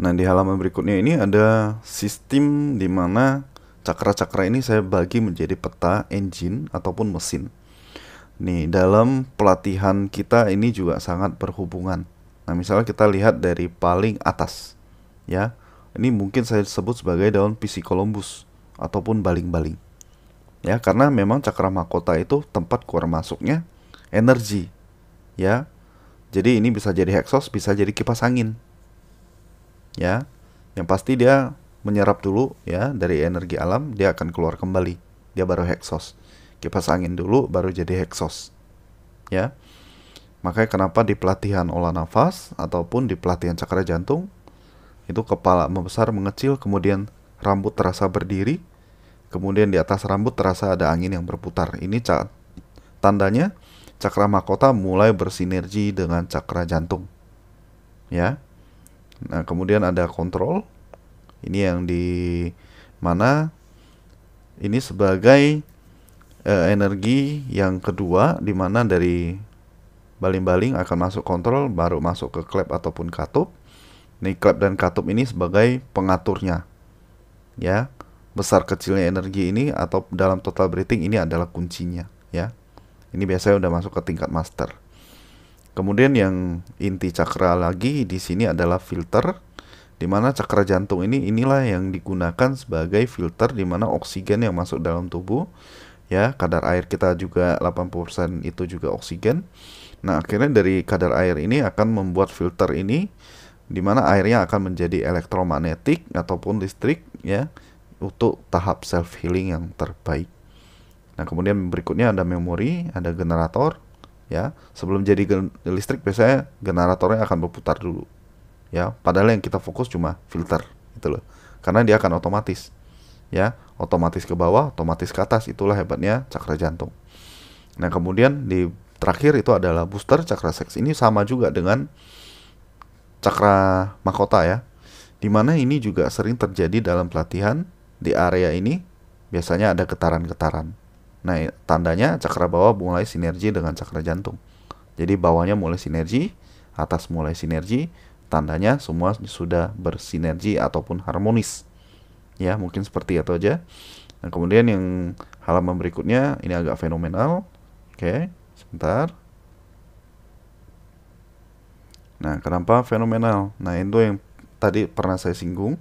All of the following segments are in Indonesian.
Nah, di halaman berikutnya ini ada sistem di mana cakra-cakra ini saya bagi menjadi peta engine ataupun mesin. Nih, dalam pelatihan kita ini juga sangat berhubungan. Nah, misalnya kita lihat dari paling atas, ya. Ini mungkin saya sebut sebagai daun Psicolymbus ataupun baling-baling. Ya, karena memang cakra mahkota itu tempat keluar masuknya energi, ya. Jadi ini bisa jadi hexos, bisa jadi kipas angin, ya. Yang pasti dia menyerap dulu ya dari energi alam, dia akan keluar kembali. Dia baru hexos. Kipas angin dulu baru jadi hexos, ya. Makanya kenapa di pelatihan olah nafas ataupun di pelatihan cakra jantung itu kepala membesar mengecil, kemudian rambut terasa berdiri, kemudian di atas rambut terasa ada angin yang berputar. Ini tandanya cakra mahkota mulai bersinergi dengan cakra jantung, ya. Nah, kemudian ada kontrol. Ini yang di mana ini sebagai energi yang kedua, di mana dari baling-baling akan masuk kontrol, baru masuk ke klep ataupun katup. Nih, klep dan katup ini sebagai pengaturnya, ya. Besar kecilnya energi ini atau dalam total breathing ini adalah kuncinya, ya. Ini biasanya udah masuk ke tingkat master. Kemudian yang inti cakra lagi di sini adalah filter, di mana cakra jantung inilah yang digunakan sebagai filter, di mana oksigen yang masuk dalam tubuh, ya, kadar air kita juga 80% itu juga oksigen. Nah, akhirnya dari kadar air ini akan membuat filter ini, di mana airnya akan menjadi elektromagnetik ataupun listrik, ya, untuk tahap self healing yang terbaik. Nah, kemudian berikutnya ada memori, ada generator, ya. Sebelum jadi listrik biasanya generatornya akan berputar dulu, ya. Padahal yang kita fokus cuma filter, gitu loh. Karena dia akan otomatis, ya, otomatis ke bawah, otomatis ke atas. Itulah hebatnya cakra jantung. Nah, kemudian di terakhir itu adalah booster cakra seks. Ini sama juga dengan cakra mahkota, ya, dimana ini juga sering terjadi dalam pelatihan. Di area ini biasanya ada getaran-getaran. Nah, tandanya cakra bawah mulai sinergi dengan cakra jantung. Jadi bawahnya mulai sinergi, atas mulai sinergi, tandanya semua sudah bersinergi ataupun harmonis, ya. Mungkin seperti itu aja. Nah, kemudian yang halaman berikutnya ini agak fenomenal. Oke, sebentar. Nah, kenapa fenomenal? Nah, itu yang tadi pernah saya singgung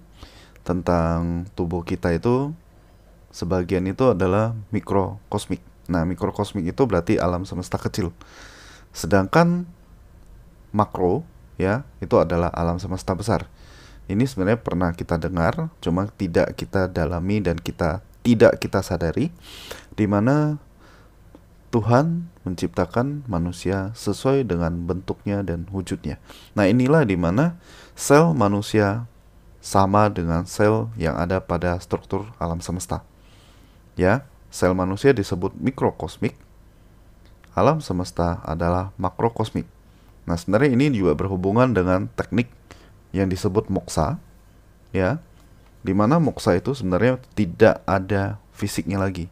tentang tubuh kita itu sebagian itu adalah mikrokosmik. Nah, mikrokosmik itu berarti alam semesta kecil. Sedangkan makro, ya, itu adalah alam semesta besar. Ini sebenarnya pernah kita dengar, cuma tidak kita dalami dan tidak kita sadari, di mana Tuhan menciptakan manusia sesuai dengan bentuknya dan wujudnya. Nah, inilah di mana sel manusia sama dengan sel yang ada pada struktur alam semesta. Ya, sel manusia disebut mikrokosmik, alam semesta adalah makrokosmik. Nah, sebenarnya ini juga berhubungan dengan teknik yang disebut moksa, ya, di mana moksa itu sebenarnya tidak ada fisiknya lagi.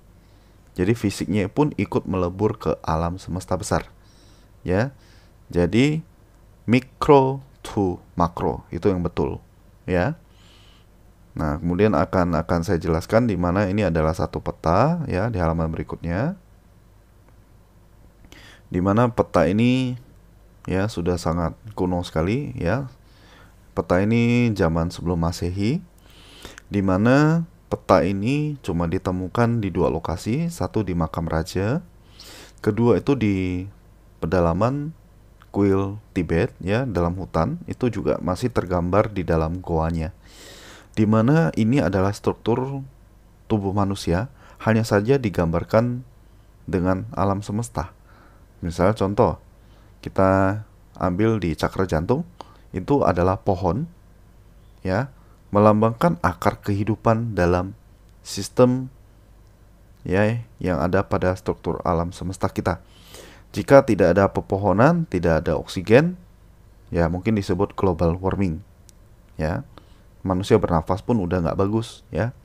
Jadi fisiknya pun ikut melebur ke alam semesta besar, ya. Jadi mikro to makro itu yang betul, ya. Nah, kemudian akan saya jelaskan di mana ini adalah satu peta, ya, di halaman berikutnya. Di mana peta ini, ya, sudah sangat kuno sekali, ya. Peta ini zaman sebelum Masehi, di mana peta ini cuma ditemukan di dua lokasi, satu di makam raja, kedua itu di pedalaman kuil Tibet, ya, dalam hutan. Itu juga masih tergambar di dalam goanya, di mana ini adalah struktur tubuh manusia, hanya saja digambarkan dengan alam semesta. Misalnya contoh, kita ambil di cakra jantung, itu adalah pohon, ya, melambangkan akar kehidupan dalam sistem, ya, yang ada pada struktur alam semesta kita. Jika tidak ada pepohonan, tidak ada oksigen, ya mungkin disebut global warming, ya. Manusia bernafas pun udah nggak bagus, ya.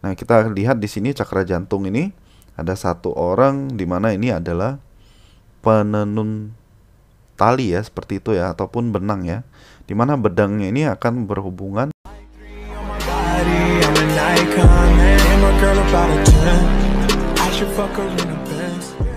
Nah, kita lihat di sini cakra jantung ini ada satu orang di mana ini adalah penenun tali ya, seperti itu ya, ataupun benang ya, dimana benangnya ini akan berhubungan I'm an icon, man. I'm a girl about a 10. I should fuck her in a Benz.